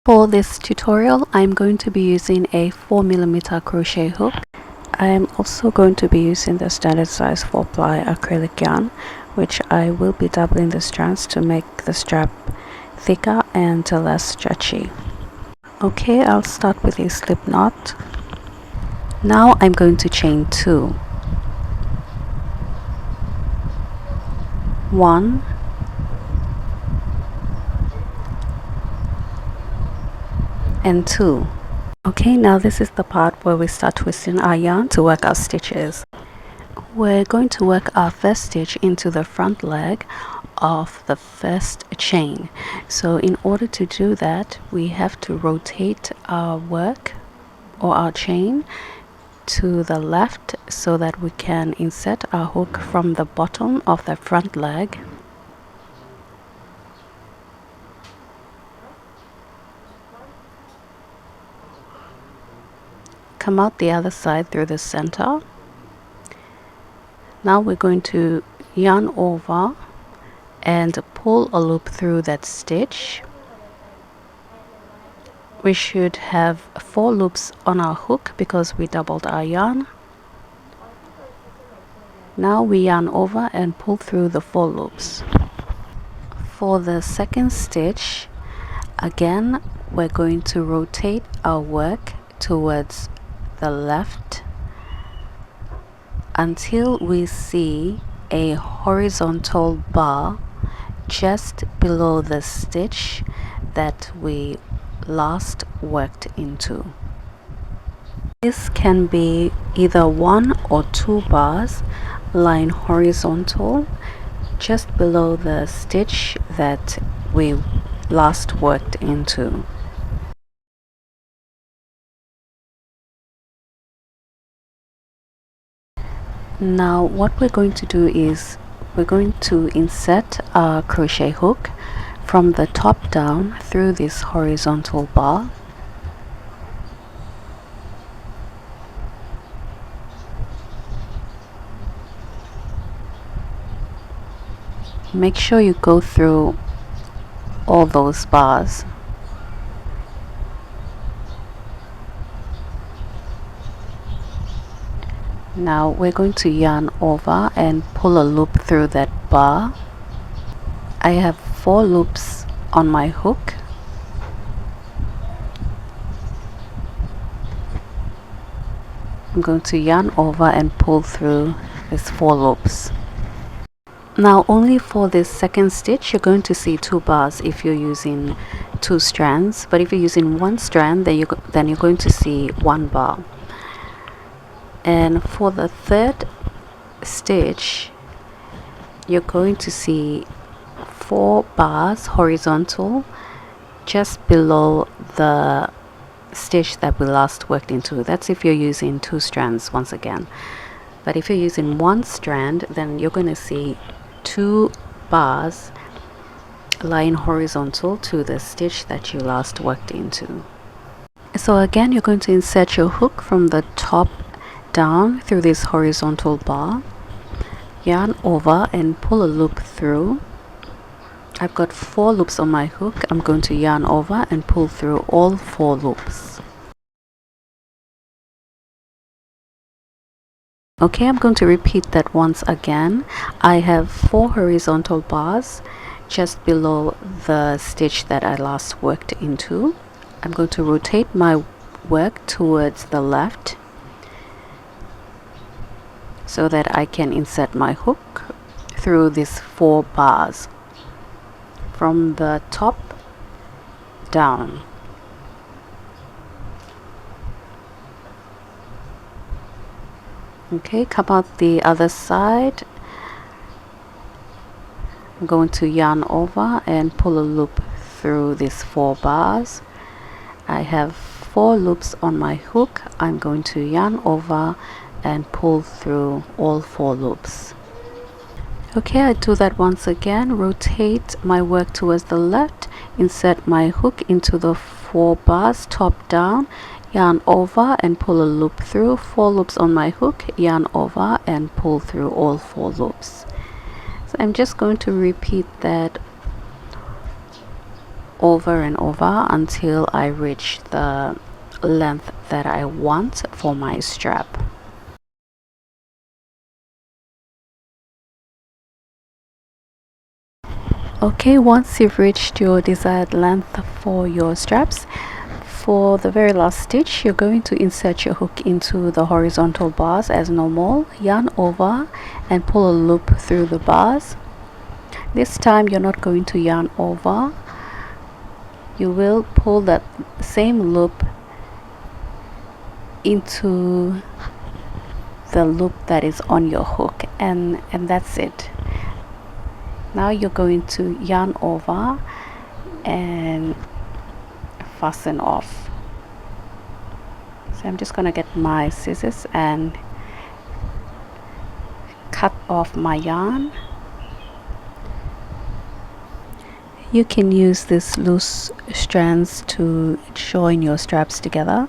For this tutorial, I'm going to be using a 4mm crochet hook. I'm also going to be using the standard size 4-ply acrylic yarn, which I will be doubling the strands to make the strap thicker and less stretchy. Okay, I'll start with a slip knot. Now I'm going to chain 2. 1, and 2. Okay, now this is the part where we start twisting our yarn to work our stitches. We're going to work our first stitch into the front leg of the first chain. So in order to do that, we have to rotate our work or our chain to the left so that we can insert our hook from the bottom of the front leg. Come out the other side through the center. Now we're going to yarn over and pull a loop through that stitch. We should have 4 loops on our hook because we doubled our yarn. Now we yarn over and pull through the 4 loops. For the second stitch, again we're going to rotate our work towards the left until we see a horizontal bar just below the stitch that we last worked into. This can be either 1 or 2 bars lying horizontal just below the stitch that we last worked into. Now what we're going to do is we're going to insert our crochet hook from the top down through this horizontal bar. Make sure you go through all those bars. Now we're going to yarn over and pull a loop through that bar. I have 4 loops on my hook. I'm going to yarn over and pull through these 4 loops. Now only for this second stitch you're going to see 2 bars if you're using 2 strands, but if you're using 1 strand then you're going to see 1 bar. And for the third stitch you're going to see 4 bars horizontal just below the stitch that we last worked into. That's if you're using 2 strands once again, but if you're using 1 strand then you're going to see 2 bars lying horizontal to the stitch that you last worked into. So again, you're going to insert your hook from the top down through this horizontal bar, yarn over and pull a loop through. I've got 4 loops on my hook. I'm going to yarn over and pull through all 4 loops. Okay, I'm going to repeat that once again. I have 4 horizontal bars just below the stitch that I last worked into. I'm going to rotate my work towards the left so that I can insert my hook through these 4 bars from the top down. Okay, come out the other side. I'm going to yarn over and pull a loop through these 4 bars. I have 4 loops on my hook. I'm going to yarn over and pull through all 4 loops. Okay, I do that once again. Rotate my work towards the left, insert my hook into the 4 bars top down, yarn over and pull a loop through, 4 loops on my hook, yarn over and pull through all 4 loops. So I'm just going to repeat that over and over until I reach the length that I want for my strap. Okay, once you've reached your desired length for your straps, for the very last stitch, you're going to insert your hook into the horizontal bars as normal, yarn over and pull a loop through the bars. This time you're not going to yarn over, you will pull that same loop into the loop that is on your hook, and that's it. Now you're going to yarn over and fasten off. So I'm just going to get my scissors and cut off my yarn. You can use these loose strands to join your straps together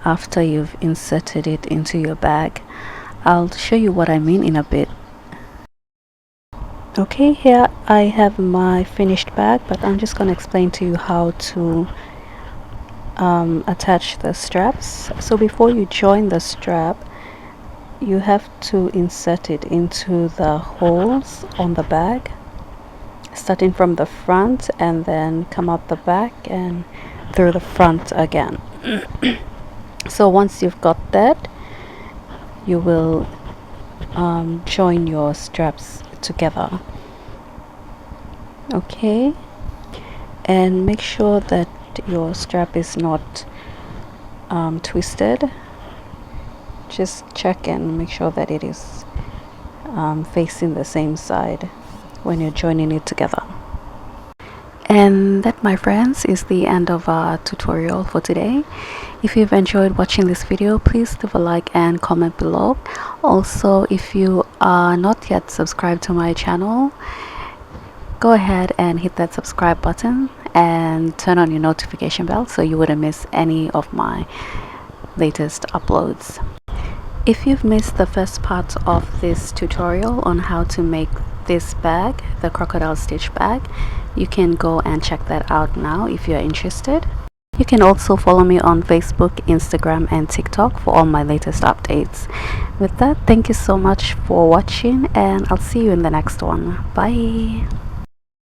after you've inserted it into your bag. I'll show you what I mean in a bit. Okay, here I have my finished bag, but I'm just going to explain to you how to attach the straps. So before you join the strap, you have to insert it into the holes on the bag, starting from the front and then come up the back and through the front again. So once you've got that, you will join your straps together. Okay, and make sure that your strap is not twisted. Just check and make sure that it is facing the same side when you're joining it together. And that, my friends, is the end of our tutorial for today. If you've enjoyed watching this video, please leave a like and comment below. Also, if you are not yet subscribed to my channel, go ahead and hit that subscribe button and turn on your notification bell so you wouldn't miss any of my latest uploads. If you've missed the first part of this tutorial on how to make this bag, the crocodile stitch bag, you can go and check that out now if you're interested. You can also follow me on Facebook, Instagram and TikTok for all my latest updates. With that, thank you so much for watching, and I'll see you in the next one. Bye.